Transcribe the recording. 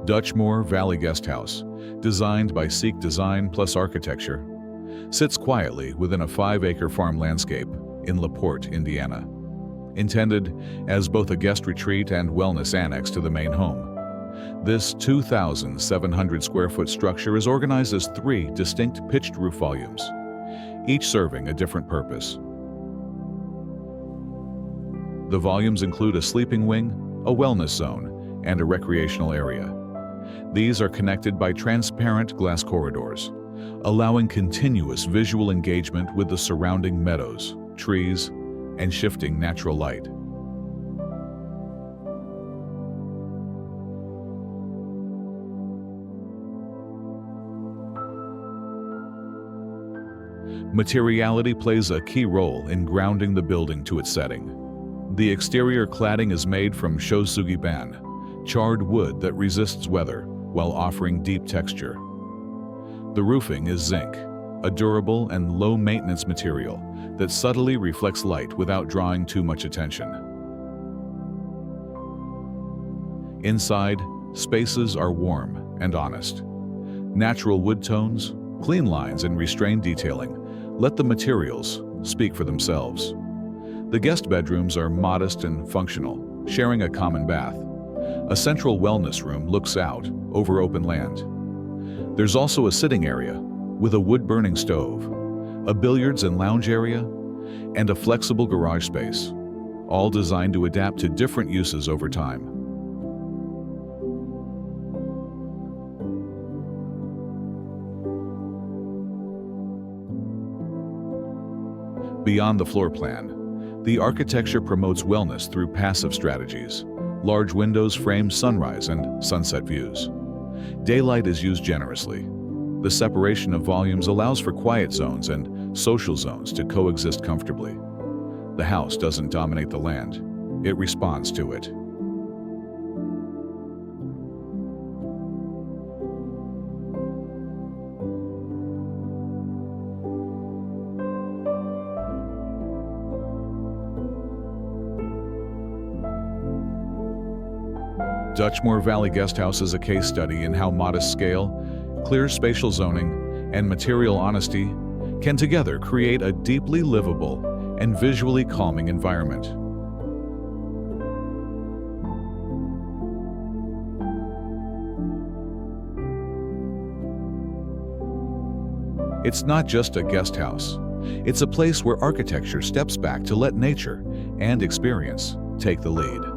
Dutchmoor Valley Guesthouse, designed by Seek Design plus Architecture, sits quietly within a 5-acre farm landscape in LaPorte, Indiana. Intended as both a guest retreat and wellness annex to the main home, this 2,700 square foot structure is organized as 3 distinct pitched roof volumes, each serving a different purpose. The volumes include a sleeping wing, a wellness zone, and a recreational area. These are connected by transparent glass corridors, allowing continuous visual engagement with the surrounding meadows, trees, and shifting natural light. Materiality plays a key role in grounding the building to its setting. The exterior cladding is made from shosugi-ban, charred wood that resists weather while offering deep texture. The roofing is zinc, a durable and low-maintenance material that subtly reflects light without drawing too much attention. Inside, spaces are warm and honest. Natural wood tones, clean lines, and restrained detailing let the materials speak for themselves. The guest bedrooms are modest and functional, sharing a common bath. A central wellness room looks out over open land. There's also a sitting area with a wood-burning stove, a billiards and lounge area, and a flexible garage space, all designed to adapt to different uses over time. Beyond the floor plan, the architecture promotes wellness through passive strategies. Large windows frame sunrise and sunset views. Daylight is used generously. The separation of volumes allows for quiet zones and social zones to coexist comfortably. The house doesn't dominate the land, it responds to it. Dutchmoor Valley Guesthouse is a case study in how modest scale, clear spatial zoning, and material honesty can together create a deeply livable and visually calming environment. It's not just a guest house. It's a place where architecture steps back to let nature and experience take the lead.